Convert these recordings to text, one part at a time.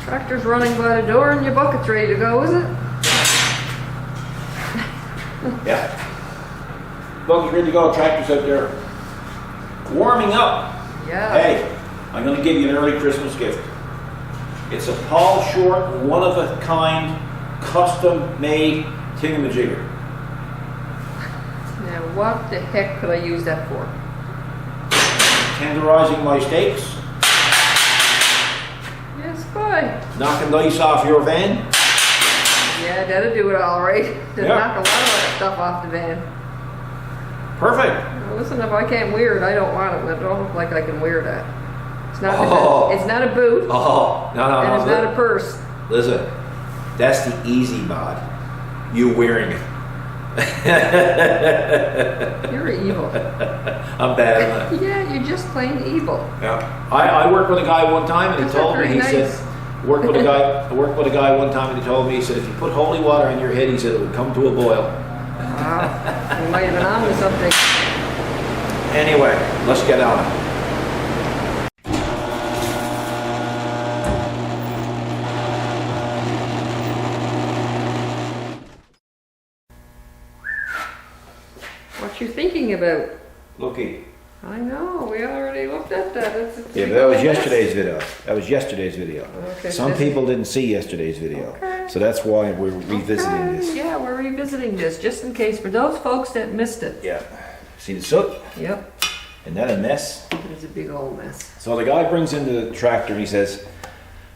Tractor's running by the door and your bucket's ready to go, is it? Yeah. Bucket's ready to go, tractor's out there. Warming up. Yeah. Hey, I'm going to give you an early Christmas gift. It's a Paul Short, one-of-a-kind, custom-made thingamajigger. Now, what the heck could I use that for? Tenderizing my steaks, Yes, boy. knocking ice off your van. Yeah, that'll do it all right. That'll Yeah. knock a lot of that stuff off the van. Perfect. Well, listen, if I can't wear it, I don't want it. It don't look like I can wear that. It's not. Oh. It's not a boot. Oh, no. And it's not a purse. Listen, that's the easy mod. You wearing it. You're evil. I'm bad at that. Yeah, you're just plain evil. Yeah. I worked with a guy one time and he That's told me, very he nice. said, I worked with a guy one time and he told me, he said, if you put holy water on your head, he said it would come to a boil. Wow. You might have been on to something. Anyway, let's get on it. What you thinking about? Looky. I know, we already looked at that. Yeah, but that was yesterday's video. That was yesterday's video. Okay, Some this- people didn't see yesterday's video. Okay. So that's why we're revisiting Okay, this. yeah, we're revisiting this, just in case, for those folks that missed it. Yeah. See the soot? Yep, Isn't that a mess? it's a big old mess. So the guy brings in the tractor and he says,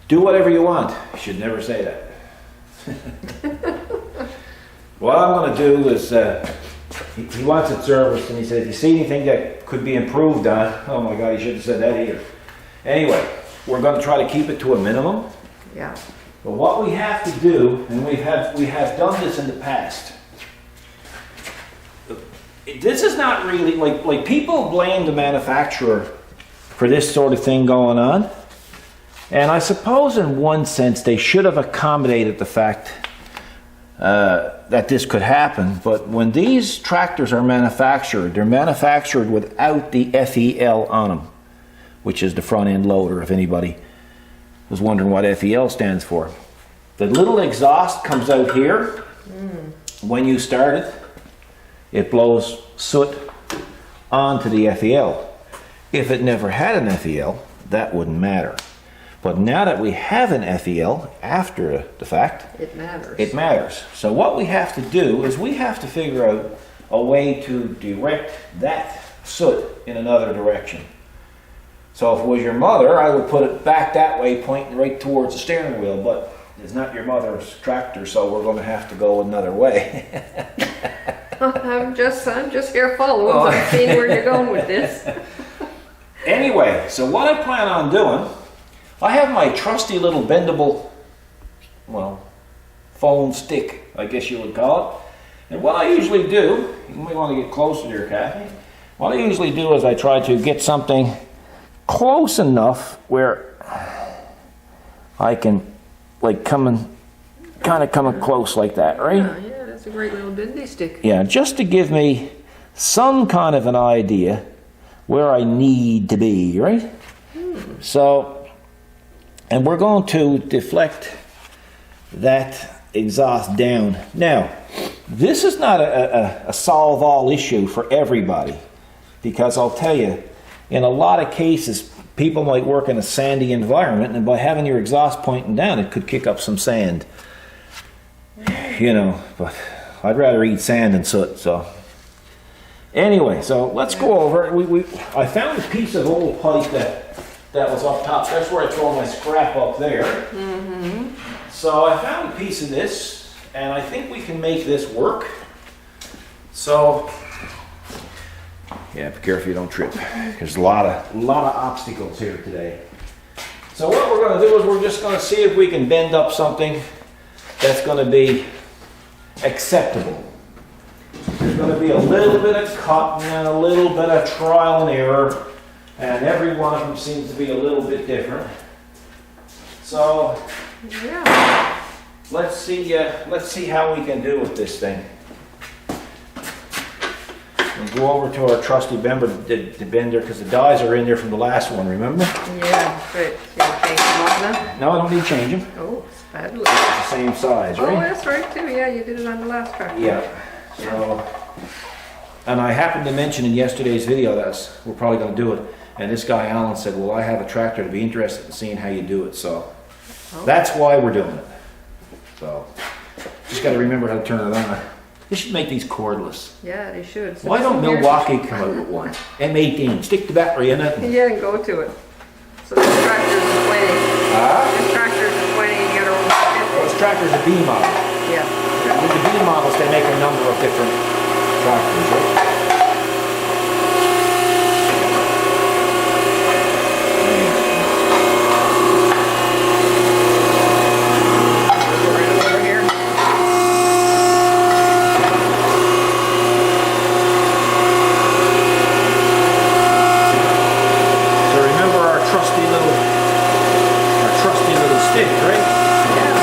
do whatever you want. You should never say that. What I'm going to do is, he wants it serviced and he says, you see anything that could be improved on? Oh my God, he should have said that either. Anyway, we're going to try to keep it to a minimum. Yeah. But what we have to do, and we have done this in the past. This is not really, like people blame the manufacturer for this sort of thing going on. And I suppose in one sense they should have accommodated the fact that this could happen. But when these tractors are manufactured, they're manufactured without the FEL on them, which is the front end loader, if anybody was wondering what FEL stands for. The little exhaust comes out here. When you start it, it blows soot onto the FEL. If it never had an FEL, that wouldn't matter. But now that we have an FEL after the fact, It matters. it matters. So what we have to do is we have to figure out a way to direct that soot in another direction. So if it was your mother, I would put it back that way, pointing right towards the steering wheel, but it's not your mother's tractor, so we're going to have to go another way. I'm just here following, so I'm seeing where you're going with this. Anyway, so what I plan on doing, I have my trusty little bendable, well, foam stick, I guess you would call it. And what I usually do, you may want to get closer here, Kathy. What I usually do is I try to get something close enough where I can, like, kind of come close like that, right? Yeah, that's a great little bendy stick. Yeah, just to give me some kind of an idea where I need to be, right? So, and we're going to deflect that exhaust down. Now, this is not a solve-all issue for everybody, because I'll tell you, in a lot of cases, people might work in a sandy environment, and by having your exhaust pointing down, it could kick up some sand. You know, but I'd rather eat sand than soot, so. Anyway, so let's go over it. I found a piece of old pipe that was up top. That's where I throw my scrap up there. Mm-hmm. So I found a piece of this, and I think we can make this work. So, yeah, be careful you don't trip. There's a lot of obstacles here today. So what we're going to do is we're just going to see if we can bend up something that's going to be acceptable. There's going to be a little bit of cutting and a little bit of trial and error, and every one of them seems to be a little bit different. So Yeah. let's see how we can do with this thing. and go over to our trusty bender, the bender, because the dies are in there from the last one, remember? Yeah, right. So you change them up now? No, I don't need to change them. Oh, it's fabulous. The same size, Oh, right? that's right too. Yeah, you did it on the last tractor. Yeah. So, and I happened to mention in yesterday's video that we're probably going to do it. And this guy Alan said, well, I have a tractor to be interested in seeing how you do it. So that's why we're doing it. So just got to remember how to turn it on. They should make these cordless. Yeah, they should. So Why don't here- Milwaukee come out with one? M18, stick the battery in it. Yeah, and go to it. So this tractor's a 20. This tractor's a 20 and you got a Well, this tractor's a B model. Yeah. With the B models, they make a number of different tractors, right? Right over here. So remember our trusty little stick, right? Yeah.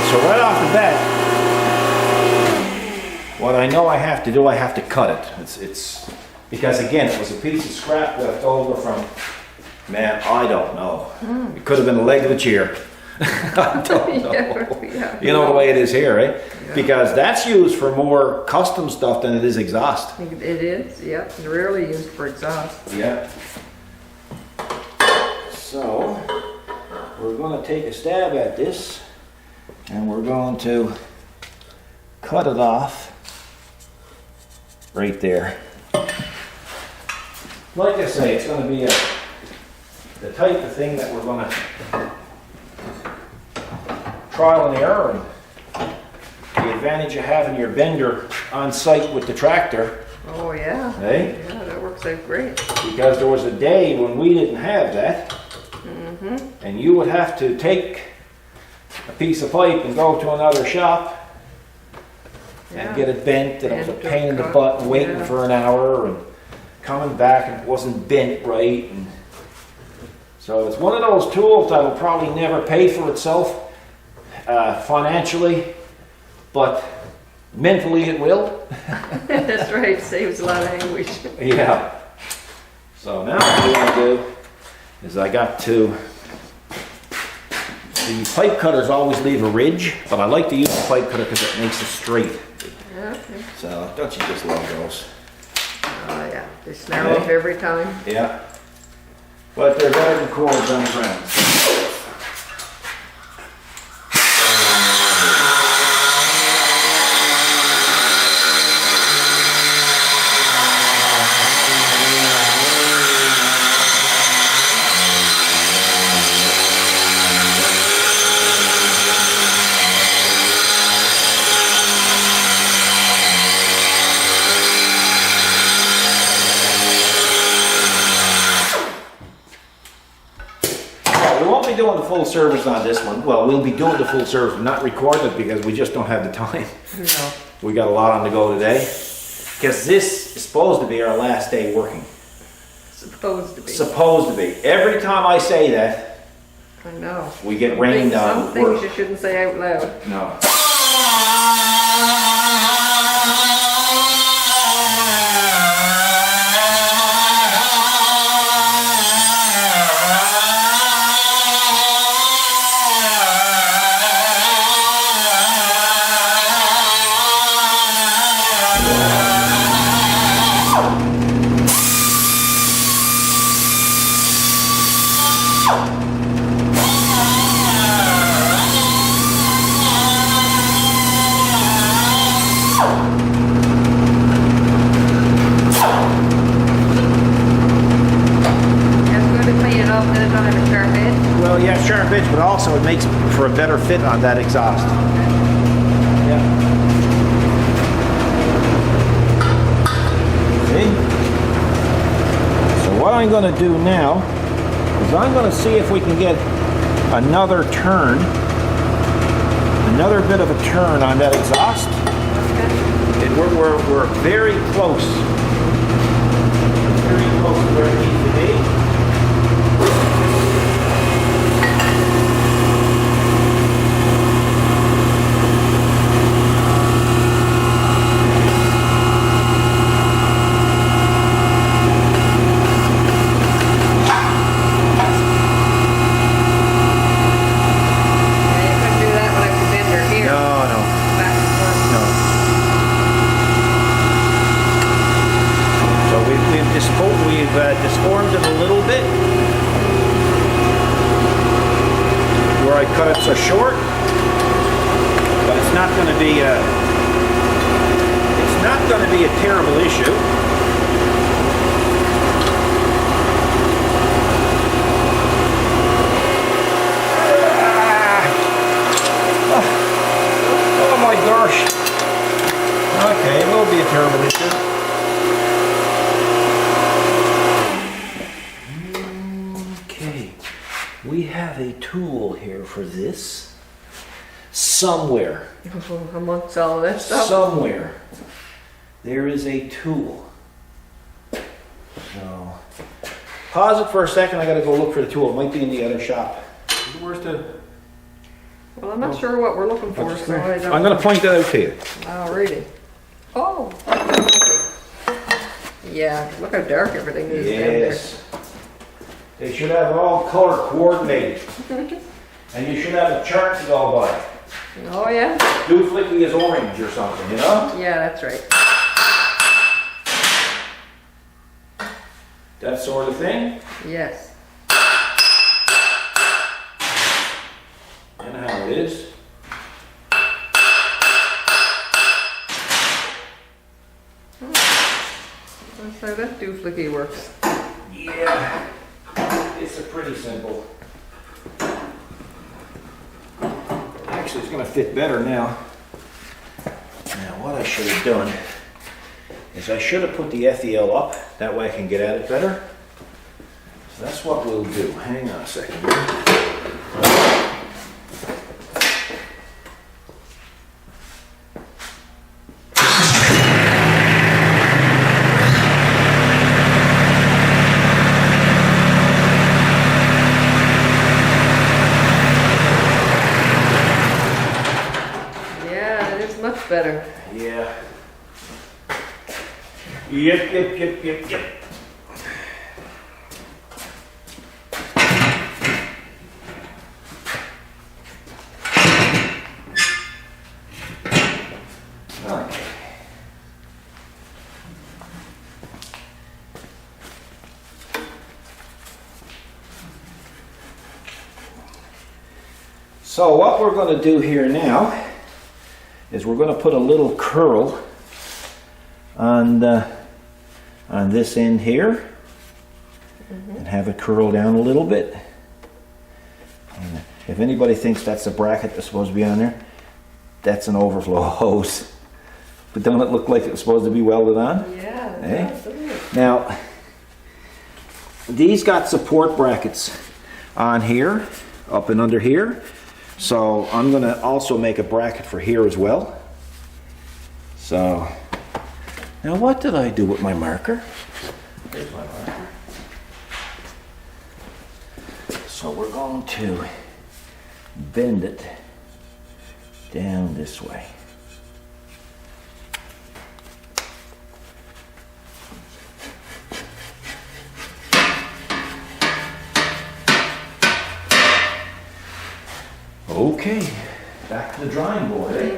So right off the bat, what I know I have to do, I have to cut it. It's because again, it was a piece of scrap left over from, man, I don't know. It could have been the leg of a chair. I don't know. Yeah. You know the way it is here, right? Yeah. Because that's used for more custom stuff than it is exhaust. It is, yeah. It's rarely used for exhaust. Yeah. So, we're going to take a stab at this and we're going to cut it off right there. Like I say, it's going to be the type of thing that we're going to trial and error. And the advantage of having your bender on site with the tractor, Oh, yeah. eh? Yeah, that works out great. Because there was a day when we didn't have that, and you would have to take a piece of pipe and go to another shop Yeah. and get it bent, and it was a Bent or pain in the cut, butt waiting yeah. for an hour and coming back and it wasn't bent right. And so it's one of those tools that will probably never pay for itself financially, but mentally it will. That's right. Saves a lot of anguish. Yeah. So now what I'm going to do is I got to, the pipe cutters always leave a ridge, but I like to use the pipe cutter because it makes it straight. Yeah. Okay. So don't you just love those? Oh, yeah. They snarl up every time. Yeah. But they're better than cords on the ground. We won't be doing the full service on this one. Well, we'll be doing the full service, not recording it because we just don't have the time. No. We got a lot on the go today. Because this is supposed to be our last day working. Supposed to be. Supposed to be. Every time I say that, I know. we get rained on. Some things you shouldn't say out loud. No. That's good to clean it up, then it don't have a sharp edge. Well, yeah, sharp edge, but also it makes for a better fit on that exhaust. Yeah. See? So what I'm going to do now is I'm going to see if we can get another turn another bit of a turn on that exhaust. Okay. And we're very close. Very close to where it needs to be. Disformed it a little bit where I cut it so short, but it's not going to be a terrible issue. Oh my gosh. Okay, it will be a terrible issue. We have a tool here for this. Somewhere. Amongst all of this stuff. Somewhere. There is a tool. So, pause it for a second. I gotta go look for the tool. It might be in the other shop. Where's the... Well, I'm not sure what we're looking for, so I don't... I'm gonna point that out to you. Oh, really? Oh. Yeah, look how dark everything is down there. Yes. They should have it all color coordinated. And you should have a chart to go by. Oh yeah? Do flicky is orange or something, you know? Yeah, that's right. That sort of thing. Yes. And how it is. That's how that dooflicky works. Yeah. It's a pretty simple. Actually, it's going to fit better now. Now, what I should have done is I should have put the FEL up. That way I can get at it better. So that's what we'll do. Hang on a second. Better. Yeah. Yep. Okay. So what we're going to do here now is we're going to put a little curl on this end here, and have it curl down a little bit. And if anybody thinks that's a bracket that's supposed to be on there, that's an overflow hose. But don't it look like it's supposed to be welded on? Yeah, it does, doesn't it? Now, these got support brackets on here, up and under here. So I'm going to also make a bracket for here as well. So, now what did I do with my marker? Here's my marker. So we're going to bend it down this way. Okay, back to the drawing board, eh?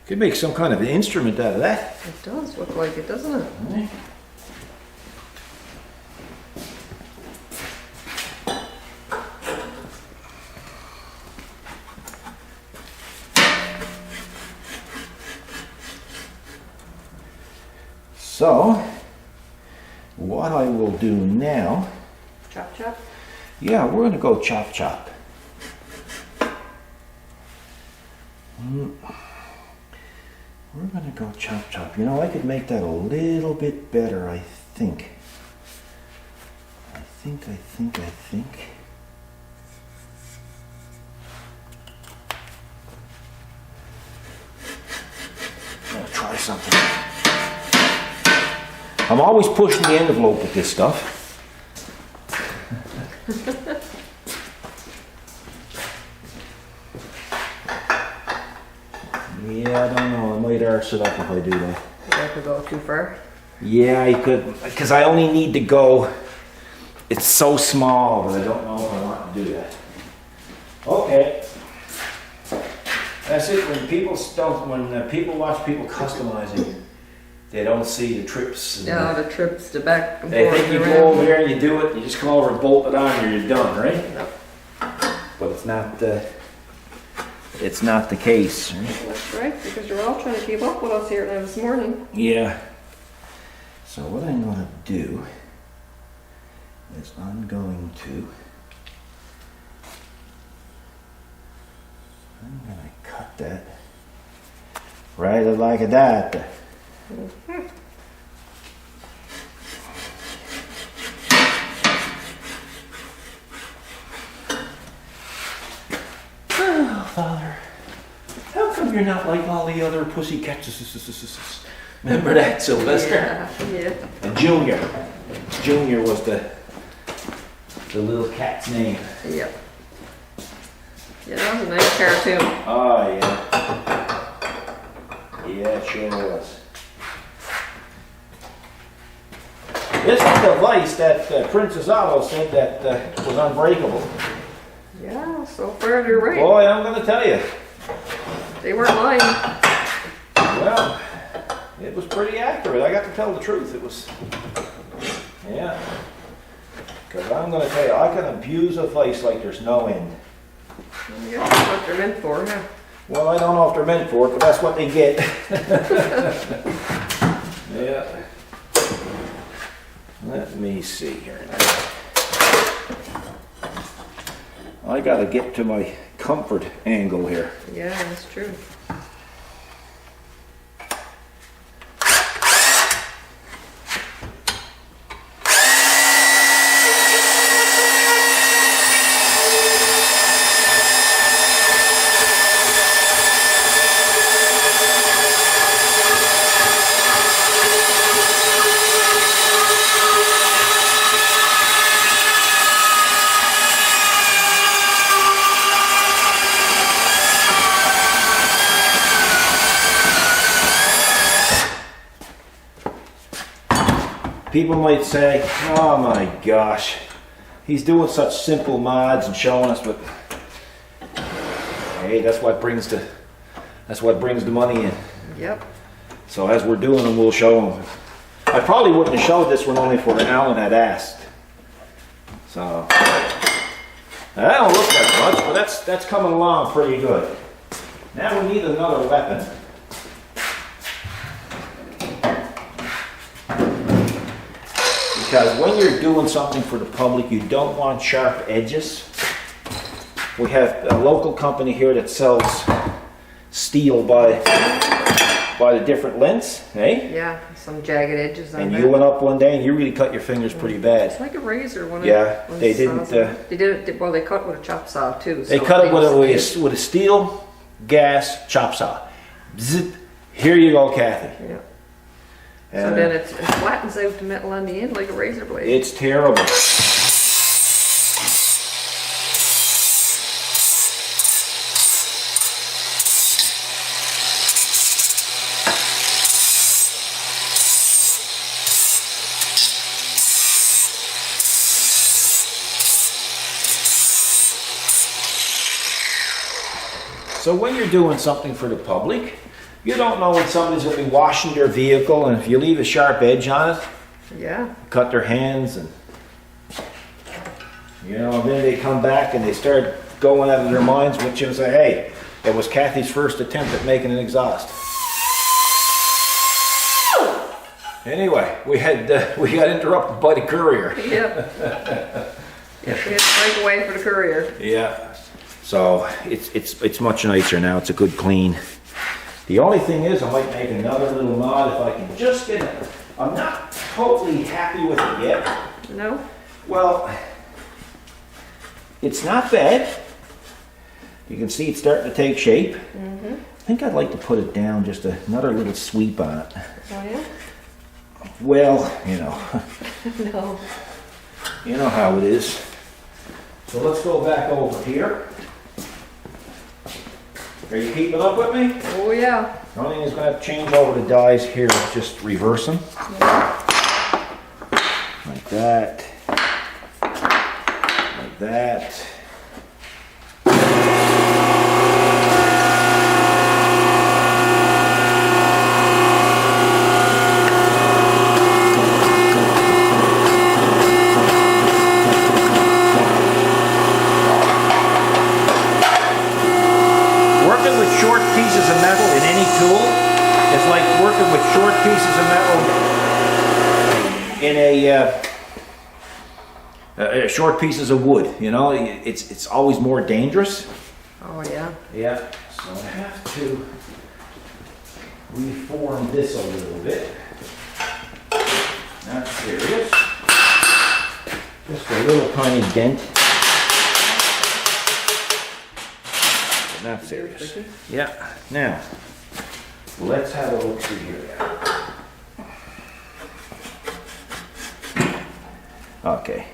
Could make some kind of an instrument out of that. It does look like it, doesn't it? Right. So, what I will do now, Chop, chop. yeah, we're gonna go chop chop. We're gonna go chop chop. You know, I could make that a little bit better, I think. I think. I'm gonna try something. I'm always pushing the envelope with this stuff. Yeah, I don't know. I might arse it up if I do that. That could go too far. Yeah, I could, because I only need to go. It's so small, but I don't know if I want to do that. Okay. That's it. When people people watch people customizing, they don't see the trips. And Yeah, the trips to back and they forth. think you around. go over there and you do it, you just come over and bolt it on and you're done, right? Yep. But it's not the case. Right? That's right, because you're all trying to keep up with us here now this morning. Yeah. So what I'm going to do is I'm going to cut that right like that. Oh, Father, how come you're not like all the other pussycats? Remember that, Sylvester? Yeah. And Junior. Junior was the little cat's name. Yep. Yeah, that was a nice cartoon. Oh, yeah. Yeah, it sure was. This is the vice that Princess Otto said that was unbreakable. Yeah, so far they're right. Boy, I'm going to tell you. They weren't lying. Well, it was pretty accurate. I got to tell the truth. It was, yeah. Because I'm going to tell you, I can abuse a vice like there's no end. Yeah, that's what they're meant for, yeah. Well, I don't know if they're meant for it, but that's what they get. Yeah. Let me see here. I got to get to my comfort angle here. Yeah, that's true. People might say, oh my gosh, he's doing such simple mods and showing us, but hey, that's what brings the money in. Yep. So as we're doing them, we'll show them. I probably wouldn't have showed this one only for Alan had asked. So that don't look that much, but that's coming along pretty good. Now we need another weapon. Because when you're doing something for the public, you don't want sharp edges. We have a local company here that sells steel by the different lengths, eh? Yeah, some jagged edges on And that. you went up one day and you really cut your fingers pretty It's bad. like a razor when Yeah, when they it didn't, saws it. They did it, well, they cut with a chop saw too. They so cut it just- with a steel, gas, chop saw. Zip. Here you go, Kathy. Yeah. So And then it flattens out the metal on the end like a razor blade. it's terrible. So when you're doing something for the public, you don't know when somebody's going to be washing their vehicle, and if you leave a sharp edge on it, Yeah. cut their hands, and you know, and then they come back and they start going out of their minds, which is say, hey, it was Kathy's first attempt at making an exhaust. Anyway, we got interrupted by the courier. Yep. Yep, we had to break away for the courier. Yeah. So it's much nicer now. It's a good clean. The only thing is, I might make another little mod if I can just get it. I'm not totally happy with it yet. No? Well, it's not bad. You can see it's starting to take shape. Mm-hmm. I think I'd like to put it down, just another little sweep on it. Oh, yeah? Well, you know. No. You know how it is. So let's go back over here. Are you keeping up with me? Oh, yeah. The only thing is going to change over the dies here is just reverse them. Like that. Like that. Working with short pieces of metal in any tool is like working with short pieces of metal in short pieces of wood. You know, it's always more dangerous. Oh, yeah. Yeah. So I have to reform this a little bit. Not serious. Just a little tiny dent. Not serious. Yeah. Now, let's have a look through here. Okay.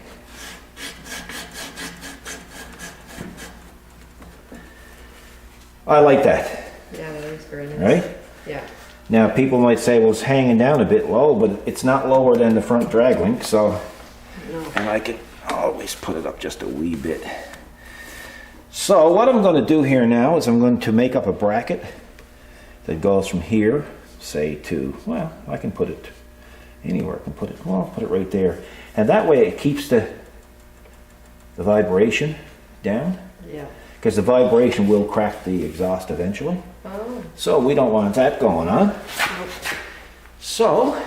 I like that, Yeah, that is very nice. right? Yeah. Now, people might say, well, it's hanging down a bit low, but it's not lower than the front drag link, so. No. And I can always put it up just a wee bit. So what I'm going to do here now is I'm going to make up a bracket that goes from here, say to, well, I can put it anywhere. I can put it, well, I'll put it right there. And that way it keeps the vibration down, Yeah. because the vibration will crack the exhaust eventually. Oh. So we don't want that going on. Nope. So,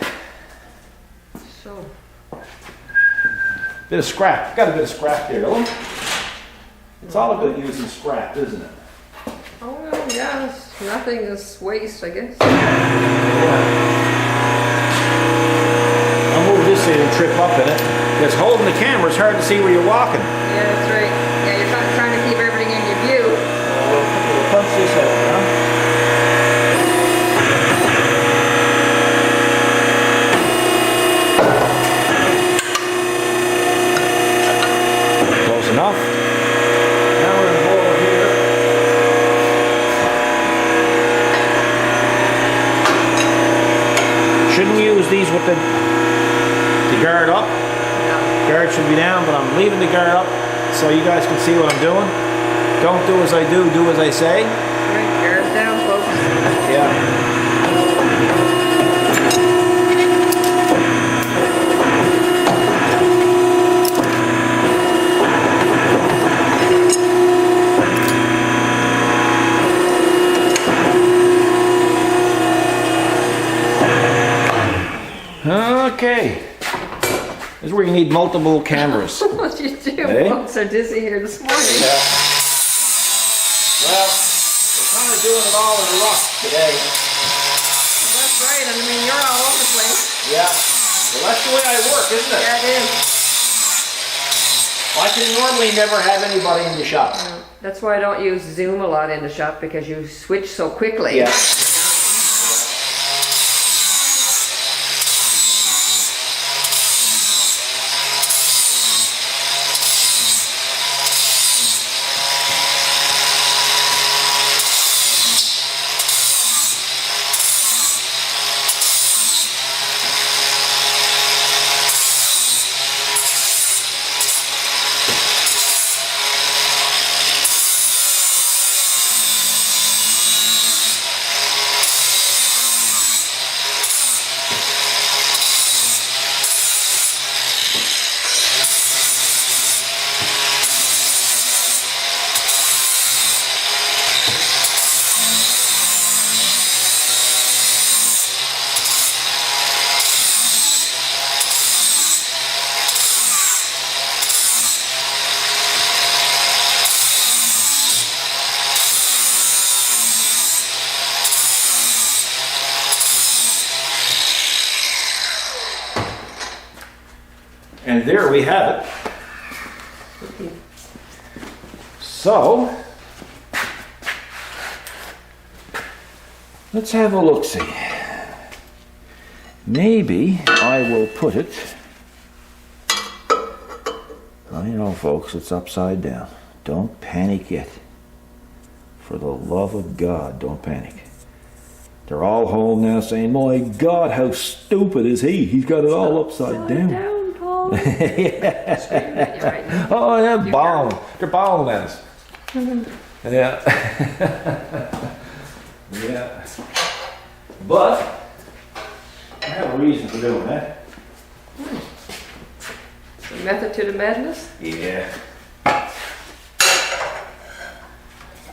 So. bit of scrap. Got a bit of scrap there, don't we? It's all about using scrap, isn't it? Oh, well, yeah. Nothing is waste, I guess. I'll move this so you don't trip up in it. Because holding the camera is hard to see where you're walking. Yeah, that's right. Yeah, you're trying to keep everything in your view. We'll punch this out, huh? Close enough. Now we're going to go over here. Shouldn't use these with the guard up. No. Guard should be down, but I'm leaving the guard up so you guys can see what I'm doing. Don't do as I do as I say. Right, guards down, folks. Yeah. Okay. This is where you need multiple cameras. What you do? Hey? Folks are dizzy here this morning. Yeah. Well, we're kind of doing it all in a rush today. That's right. I mean, you're all over the place. Yeah. Well, that's the way I work, isn't it? Yeah, it is. I can normally never have anybody in the shop. Yeah. That's why I don't use Zoom a lot in the shop, because you switch so quickly. Yeah. And there we have it. So, let's have a look-see. Maybe I will put it, well, you know, folks, it's upside down. Don't panic yet. For the love of God, don't panic. They're all home now saying, my God, how stupid is he? He's got it all upside down. Down, Paul. Yeah. Screaming at you right now. Oh, yeah, bawling. They're bawling at us. Yeah. Yeah. But I have a reason for doing that. The method to the madness? Yeah.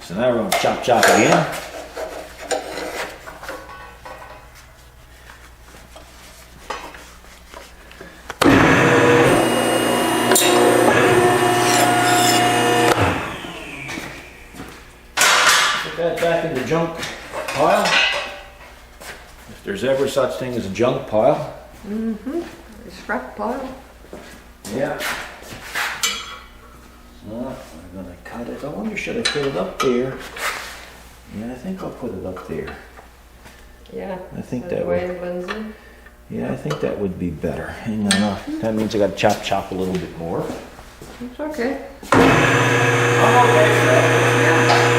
So now we're going to chop again. Put that back in the junk pile. If there's ever such thing as a junk pile. Mm-hmm. Scrap pile. Yeah. So we're gonna cut it. I wonder, should I put it up there? Yeah, I think I'll put it up there. Yeah. I think the that way would. it blends in. Yeah, I think that would be better. Hang on. That means I gotta chop a little bit more. It's okay. I'm okay with that. Yeah.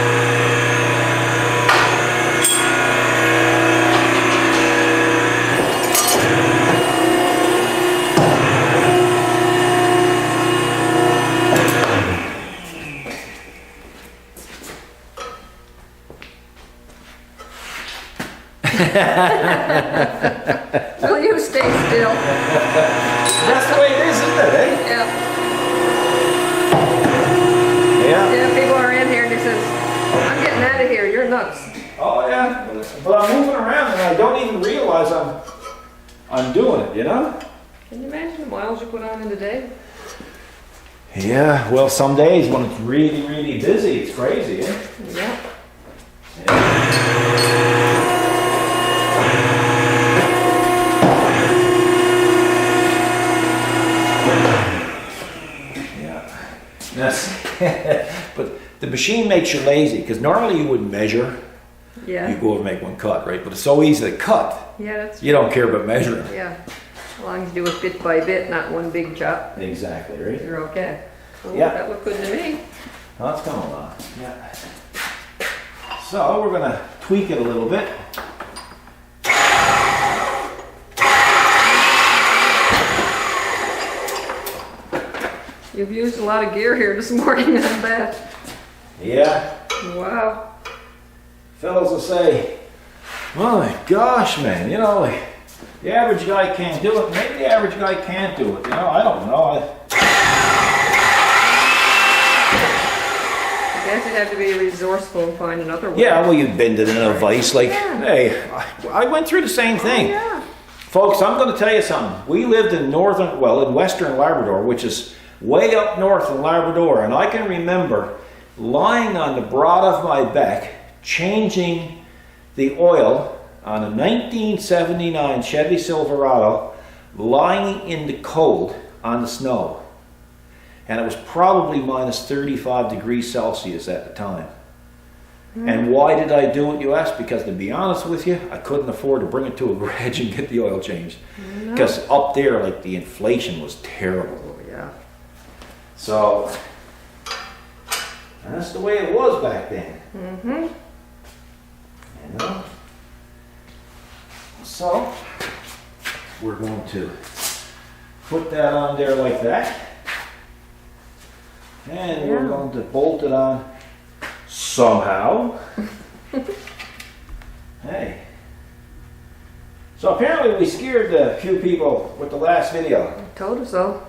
Will you stay still? That's the way it is, isn't it, eh? Yeah. Yeah. Yeah, people are in here and he says, I'm getting out of here, you're nuts. Oh yeah. But I'm moving around and I don't even realize I'm doing it, you know? Can you imagine the miles you put on in a day? Yeah, well, some days when it's really, really busy, it's crazy, eh? Yeah. But the machine makes you lazy because normally you would measure. Yeah. You go over and make one cut, right? But it's so easy to cut. Yeah, that's You don't care about measuring. Yeah. As long as you do it bit by bit, not one big chop, Exactly, right? you're okay. Well, Yeah. that looked good to me. Well, that's coming along. Yeah. So we're gonna tweak it a little bit. You've used a lot of gear here this morning, I bet. Yeah. Wow. Fellas will say, my gosh, man, you know, like, the average guy can't do it. Maybe the average guy can't do it. You know, I don't know. I guess you'd have to be resourceful and find another way. Yeah, well, you bend it in a vice. Like, Yeah. hey, I went through the same thing. Oh, yeah. Folks, I'm going to tell you something. We lived in in western Labrador, which is way up north in Labrador, and I can remember lying on the broad of my back, changing the oil on a 1979 Chevy Silverado, lying in the cold on the snow. And it was probably minus 35 degrees Celsius at the time. And why did I do it, you ask? Because to be honest with you, I couldn't afford to bring it to a garage and get the oil changed. Because up there, like, the inflation was terrible. Oh, yeah. So, that's the way it was back then. Mm-hmm. You know? So, we're going to put that on there like that. And we're Yeah. going to bolt it on somehow. Hey. So apparently we scared a few people with the last video. I told her so.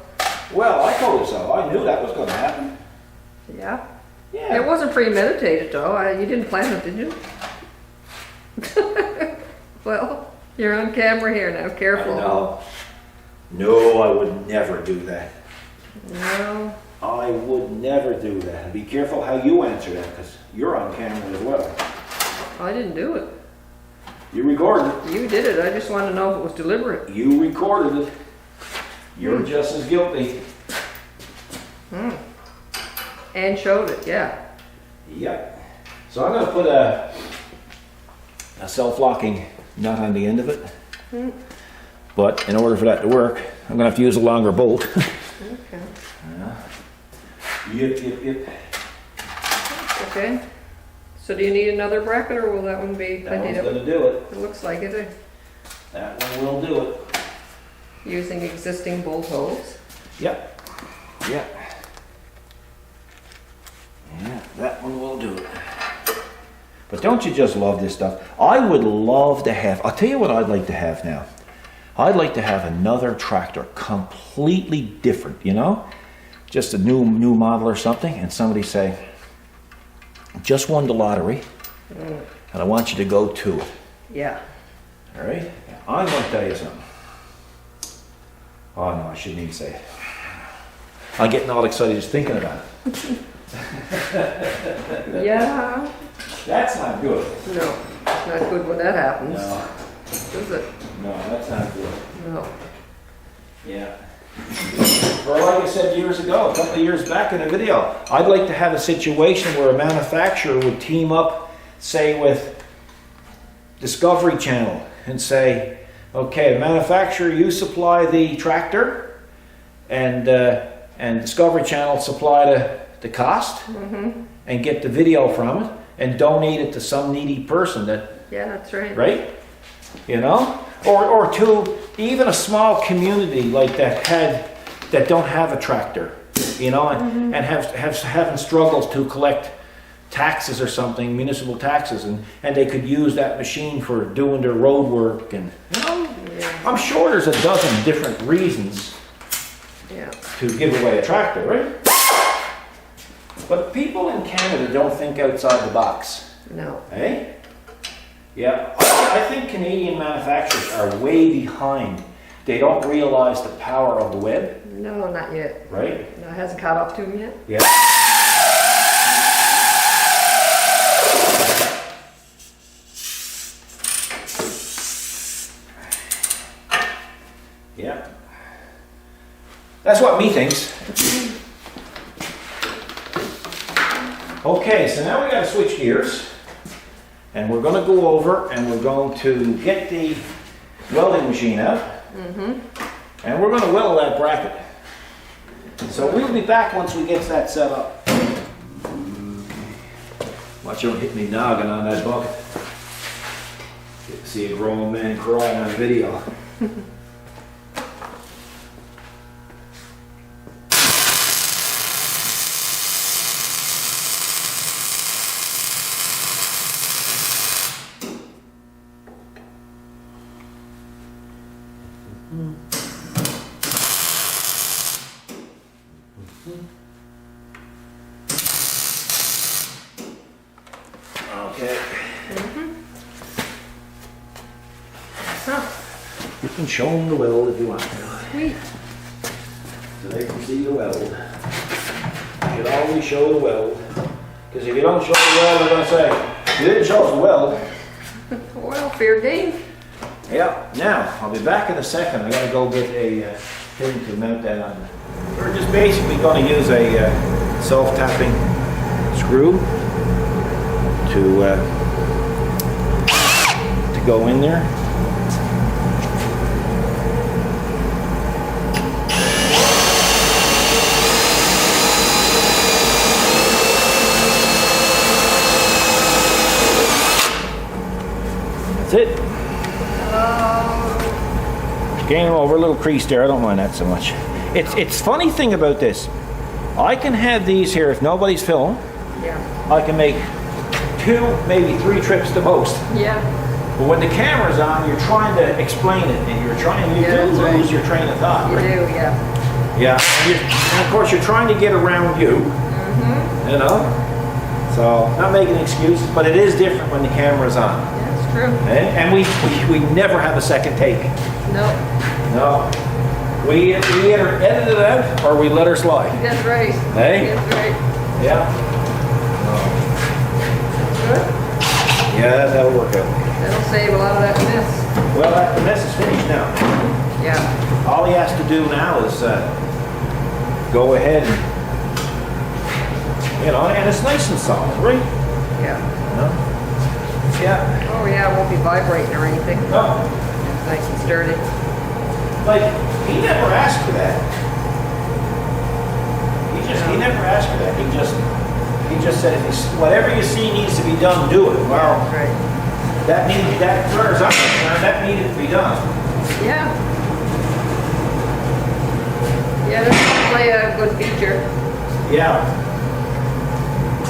Well, I told you so. I knew that was going to happen. Yeah. Yeah. It wasn't premeditated though. You didn't plan it, did you? Well, you're on camera here now. Careful. No, I would never do that. No. I would never do that. And be careful how you answer that, because you're on camera as well. I didn't do it. You recorded it. You did it. I just want to know if it was deliberate. You recorded it. You're just as guilty. And showed it, yeah. Yep. So I'm going to put a self-locking nut on the end of it. But in order for that to work, I'm going to have to use a longer bolt. Okay. Yep. Okay. So do you need another bracket, or will that one be? That one's going to do it. It looks like it. That one will do it. Using existing bolt holes. Yep. Yeah, that one will do it. But don't you just love this stuff? I would love to have, I'll tell you what I'd like to have now. I'd like to have another tractor completely different, you know? Just a new model or something, and somebody say, just won the lottery, and I want you to go to it. Yeah. All right? I'm going to tell you something. Oh no, I shouldn't even say it. I'm getting all excited just thinking about it. Yeah. That's not good. No, it's not good when that happens. No, Is it? no, that's not good. No. Yeah. Or like I said years ago, a couple of years back in a video, I'd like to have a situation where a manufacturer would team up, say, with Discovery Channel and say, okay, manufacturer, you supply the tractor, and Discovery Channel supply the cost, and get the video from it, and donate it to some needy person that, Yeah, that's right. right? You know? Or to even a small community like that don't have a tractor, you know, and having struggles to collect taxes or something, municipal taxes, and they could use that machine for doing their road work, and you know, I'm sure there's a dozen different reasons to give away a tractor, right? But people in Canada don't think outside the box. No. Eh? Yeah, I think Canadian manufacturers are way behind. They don't realize the power of the web, No, not yet. right? No, it hasn't caught up to him yet. Yeah. Yeah. That's what me thinks. Okay, so now we got to switch gears, and we're going to go over and we're going to get the welding machine out, and we're going to weld that bracket. So we'll be back once we get that set up. Watch out, hit me noggin on that bucket. Get to see a grown man crying on video. Okay. You can show them the weld if you want to. Sweet. So they can see the weld. You should always show the weld. Because if you don't show the weld, they're going to say, you didn't show us the weld. Well, fair game. Yeah. Now, I'll be back in a second. I got to go get a thing to mount that on. We're just basically going to use a self-tapping screw to go in there. That's it. Game over, a little crease there. I don't mind that so much. It's funny thing about this. I can have these here if nobody's filming. Yeah. I can make 2, maybe 3 trips the most. Yeah. But when the camera's on, you're trying to explain it, and you Yeah, do lose that's right. your train of thought. You right? do, yeah. Yeah. And of course, you're trying to get around you. You know? So, not making excuses, but it is different when the camera's on. That's true. And we never have a second take. No, No. We either edit it out or we let her slide. that's right. Hey? That's right. Yeah. Good. Yeah, that'll work out. That'll save a lot of that mess. Well, the mess is finished now. Yeah. All he has to do now is go ahead and, and it's nice and solid, right? Yeah. Yeah. Oh yeah, it won't be vibrating or anything. No, It's nice and sturdy. like, he never asked for that. He never asked for that. He just said, whatever you see needs to be done, do it. Well, Right. that as far as I'm concerned, that needed to be done. Yeah. Yeah, that's definitely a good feature. Yeah.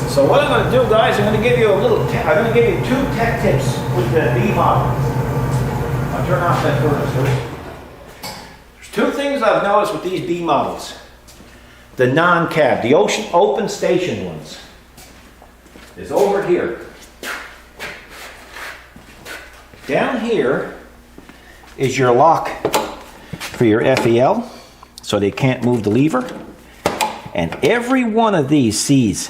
So what I'm going to do, guys, I'm going to give you I'm going to give you 2 tech tips with the B model. I'll turn off that furnace first. There's 2 things I've noticed with these B models. The non-cab, the open station ones, is over here. Down here is your lock for your FEL, so they can't move the lever. And every one of these sees.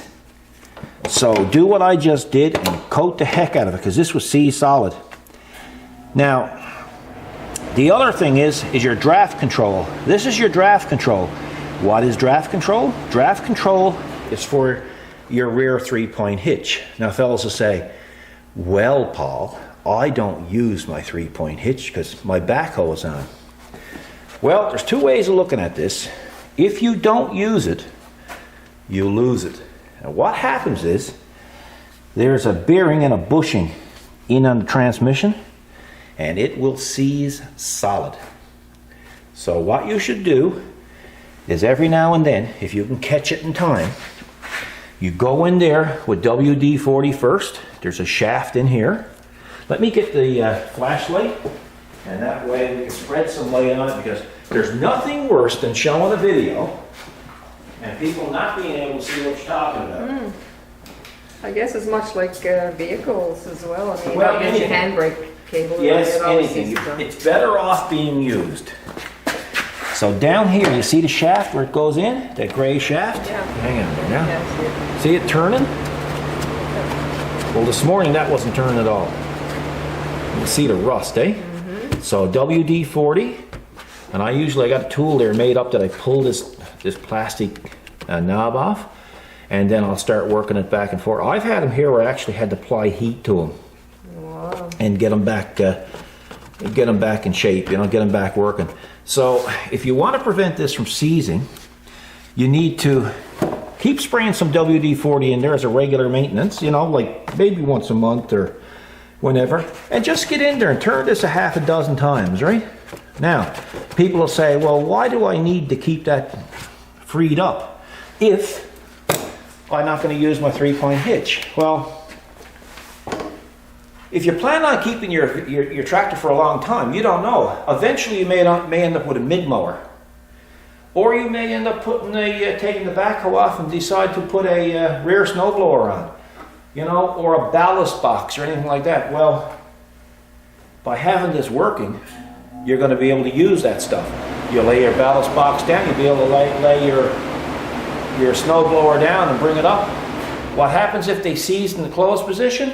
So do what I just did and coat the heck out of it, because this was seized solid. Now, the other thing is your draft control. This is your draft control. What is draft control? Draft control is for your rear 3-point hitch. Now fellas will say, well, Paul, I don't use my 3-point hitch because my backhoe is on. Well, there's 2 ways of looking at this. If you don't use it, you lose it. And what happens is, there's a bearing and a bushing in on the transmission, and it will seize solid. So what you should do is every now and then, if you can catch it in time, you go in there with WD-40 first. There's a shaft in here. Let me get the flashlight, and that way we can spread some light on it, because there's nothing worse than showing a video and people not being able to see what you're talking about. I guess it's much like vehicles as well. I mean, Well, you get your anything. handbrake cable. Yes, it always anything. seems to- It's better off being used. So down here, you see the shaft where it goes in? That gray shaft? Yeah. Hang on there now. Yeah, I see it. See it turning? Well, this morning that wasn't turning at all. You see the rust, eh? So WD-40, and I got a tool there made up that I pull this plastic knob off, and then I'll start working it back and forth. I've had them here where I actually had to apply heat to them. Wow. And get them back in shape, get them back working. So if you want to prevent this from seizing, you need to keep spraying some WD-40 in there as a regular maintenance, like maybe once a month or whenever, and just get in there and turn this a half a dozen times, right? Now, people will say, well, why do I need to keep that freed up if I'm not going to use my 3-point hitch? Well, if you plan on keeping your tractor for a long time, you don't know. Eventually you may end up with a mid-mower. Or you may end up taking the backhoe off and decide to put a rear snowblower on. Or a ballast box or anything like that. Well, by having this working, you're going to be able to use that stuff. You lay your ballast box down, you'll be able to lay your snowblower down and bring it up. What happens if they seize in the closed position?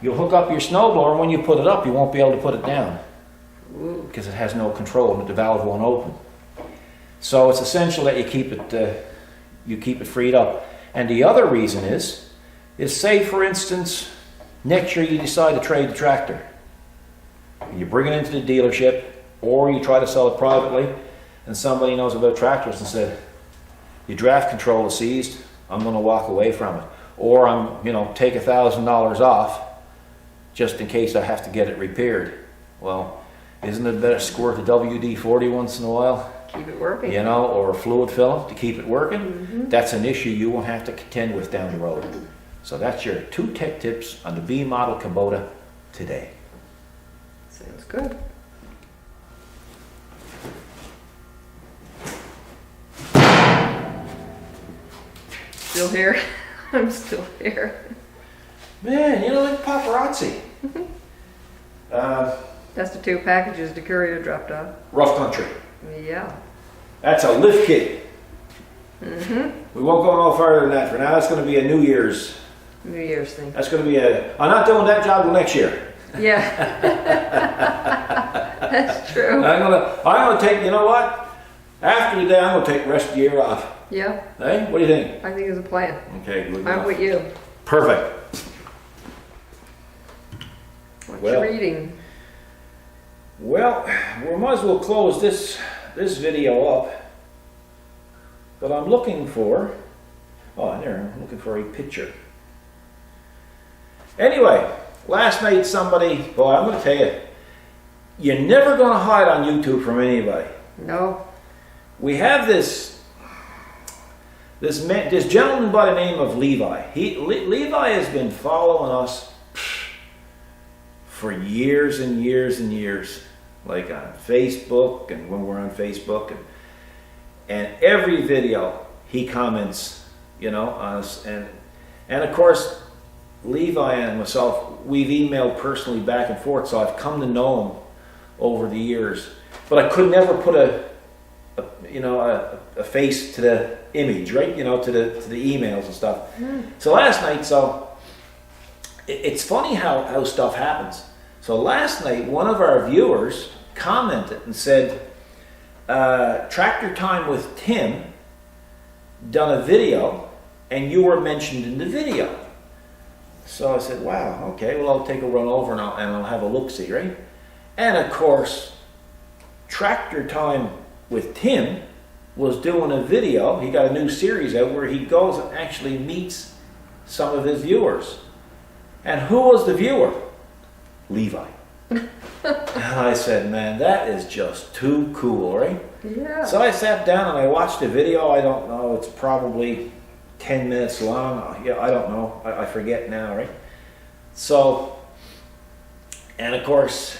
You'll hook up your snowblower. When you put it up, you won't be able to put it down because it has no control and the valve won't open. So it's essential that you keep it freed up. And the other reason is say, for instance, next year you decide to trade the tractor. You bring it into the dealership, or you try to sell it privately, and somebody knows about tractors and said, your draft control is seized, I'm going to walk away from it. Or I'm, take $1,000 off just in case I have to get it repaired. Well, isn't it better to squirt the WD-40 once in a while? Keep it working. Or fluid fill to keep it working? That's an issue you won't have to contend with down the road. So that's your 2 tech tips on the B model Kubota today. Sounds good. Still here? I'm still here. Man, like paparazzi. That's the 2 packages the courier dropped off. Rough country. Yeah. That's a lift kit. We won't go no farther than that. For now, it's going to be a New Year's New Year's thing. That's going to be I'm not doing that job till next year. Yeah. That's true. I'm gonna take, you know what? After the day, I'm gonna take the rest of the year off. Yeah. Hey, what do you think? I think it's a plan. Okay, good I'm enough. with you. Perfect. What Well, you reading? Well, we might as well close this video up. But I'm looking for, I'm looking for a picture. Anyway, last night somebody, boy, I'm going to tell you, you're never going to hide on YouTube from anybody. No. We have this gentleman by the name of Levi. Levi has been following us for years and years and years, like on Facebook and when we're on Facebook, and every video he comments, on us, and of course Levi and myself, we've emailed personally back and forth, so I've come to know him over the years, but I could never put a face to the image, right? To the emails and stuff. So last night, it's funny how stuff happens. So last night, one of our viewers commented and said, Tractor Time with Tim done a video and you were mentioned in the video. So I said, wow, okay, well, I'll take a run over and I'll have a look-see, right? And of course, Tractor Time with Tim was doing a video. He got a new series out where he goes and actually meets some of his viewers. And who was the viewer? Levi. And I said, man, that is just too cool, right? Yeah. So I sat down and I watched the video. I don't know, it's probably 10 minutes long. Yeah, I don't know. I forget now, right? So, and of course,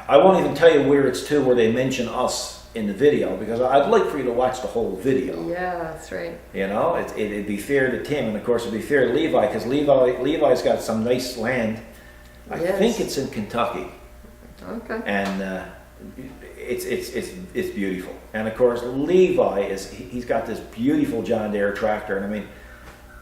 I won't even tell you where it's to where they mention us in the video, because I'd like for you to watch the whole video. Yeah, that's right. It'd be fair to Tim, and of course it'd be fair to Levi, because Levi's got some nice land. I think it's in Kentucky. Okay. And it's beautiful. And of course Levi he's got this beautiful John Deere tractor, and I mean,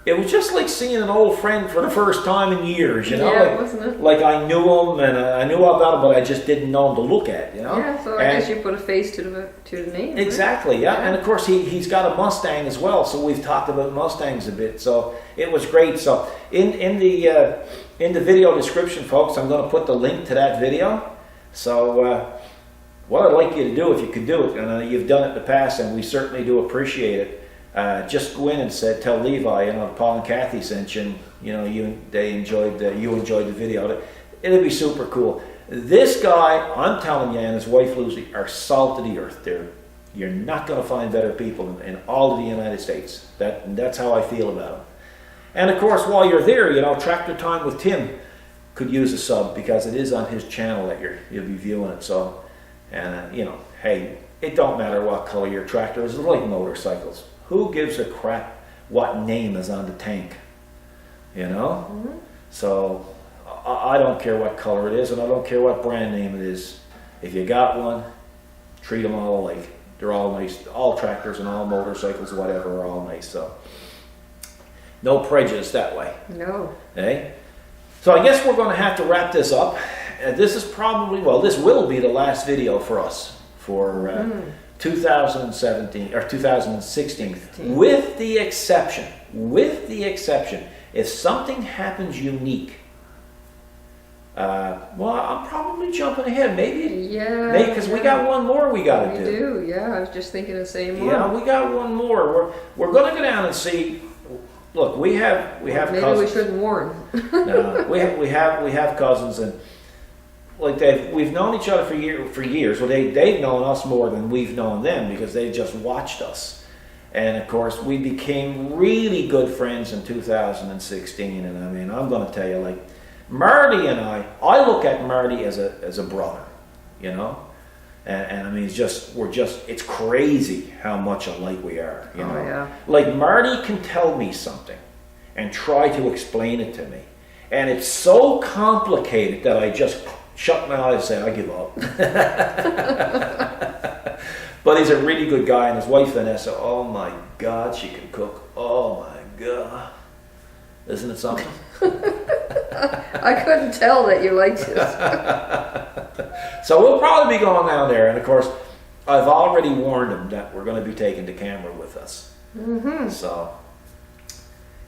it was just like seeing an old friend for the first time in years, Yeah, wasn't it? Like I knew him and I knew all about him, but I just didn't know him to look at, Yeah, so I guess you put a face to the name. Exactly, right? yeah. And of course he's got a Mustang as well, so we've talked about Mustangs a bit. So it was great. So in the video description, folks, I'm going to put the link to that video. So what I'd like you to do, if you could do it, and you've done it in the past, and we certainly do appreciate it, just go in and tell Levi, Paul and Kathy sent you, and, you enjoyed the video. It'll be super cool. This guy, I'm telling you, and his wife Lucy are salt of the earth. You're not going to find better people in all of the United States. That's how I feel about them. And of course, while you're there, Tractor Time with Tim could use a sub, because it is on his channel that you'll be viewing it. So, and hey, it don't matter what color your tractor is. It's like motorcycles. Who gives a crap what name is on the tank? Mm-hmm. So I don't care what color it is, and I don't care what brand name it is. If you got one, treat them all alike. They're all nice. All tractors and all motorcycles, whatever, are all nice. So no prejudice that way. No. Okay? So I guess we're going to have to wrap this up. This is probably, this will be the last video for us for 2017 or 2016, with the exception, if something happens unique. I'm probably jumping ahead, maybe. Yeah. Because we got one more we got to do. We do, yeah. I was just thinking the same one. Yeah, we got one more. We're going to go down and see. Look, we have maybe cousins. Maybe we shouldn't warn. No, we have cousins, and like we've known each other for years. Well, they've known us more than we've known them, because they just watched us. And of course, we became really good friends in 2016. And I mean, I'm going to tell you, like Marty and I look at Marty as a brother, And I mean, it's crazy how much alike we are, Oh, yeah. Like Marty can tell me something and try to explain it to me, and it's so complicated that I just shut my eyes and say, I give up. But he's a really good guy, and his wife Vanessa, oh my God, she can cook. Oh my God. Isn't it something? I couldn't tell that you liked this. So we'll probably be going down there, and of course, I've already warned them that we're going to be taking the camera with us. Mm-hmm. So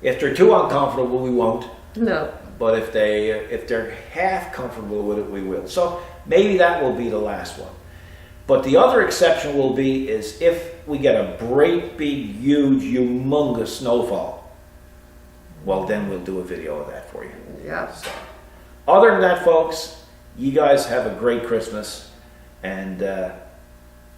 if they're too uncomfortable, we won't. No. But if they're half comfortable with it, we will. So maybe that will be the last one. But the other exception will be is if we get a great big, huge, humongous snowfall. Well, then we'll do a video of that for you. Yeah. So, other than that, folks, you guys have a great Christmas, and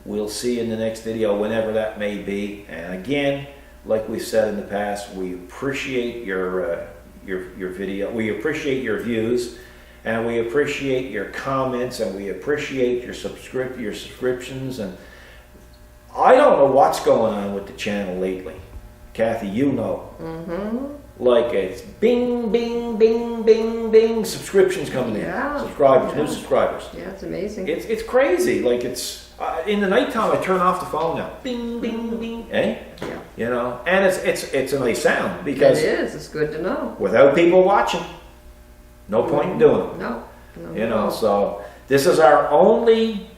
we'll see you in the next video, whenever that may be. And again, like we said in the past, we appreciate your video. We appreciate your views, and we appreciate your comments, and we appreciate your subscriptions. And I don't know what's going on with the channel lately, Kathy. You know. Mm-hmm. Like it's bing, bing, bing, bing, bing, subscriptions coming in. Yeah. Subscribers, Yeah. new subscribers. Yeah, it's amazing. It's crazy. Like it's in the nighttime. I turn off the phone now. Bing, bing, bing. Eh? Yeah. You know, and it's a nice sound because It is. It's good to know. without people watching, no point in doing it. No. No. You know, so this is our only,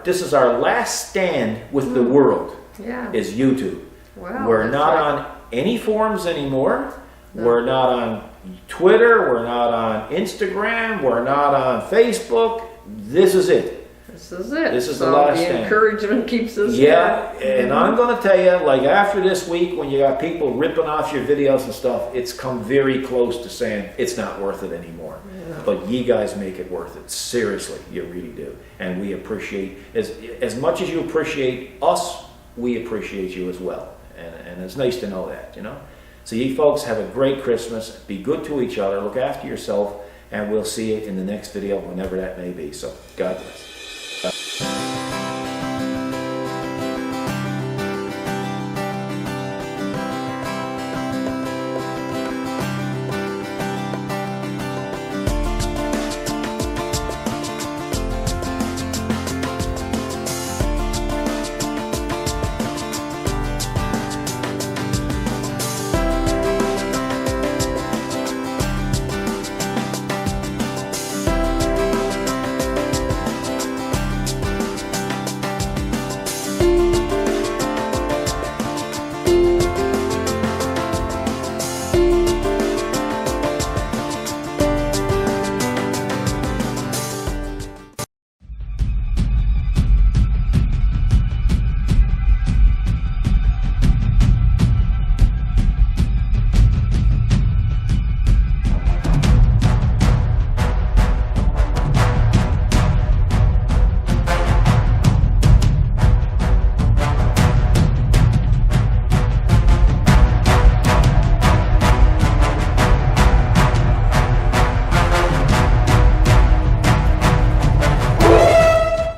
this is our last stand with the world. Yeah. Is YouTube. Wow. We're that's not right. on any forums anymore. No. We're not on Twitter. We're not on Instagram. We're not on Facebook. This is it. This is it. This is the So last the stand. encouragement keeps us Yeah, there. and I'm going to tell you, like after this week, when you got people ripping off your videos and stuff, it's come very close to saying it's not worth it anymore. Yeah. But you guys make it worth it. Seriously, you really do. And we appreciate, as much as you appreciate us, we appreciate you as well. And it's nice to know that, you know. So you folks have a great Christmas. Be good to each other. Look after yourself. And we'll see you in the next video, whenever that may be. So God bless.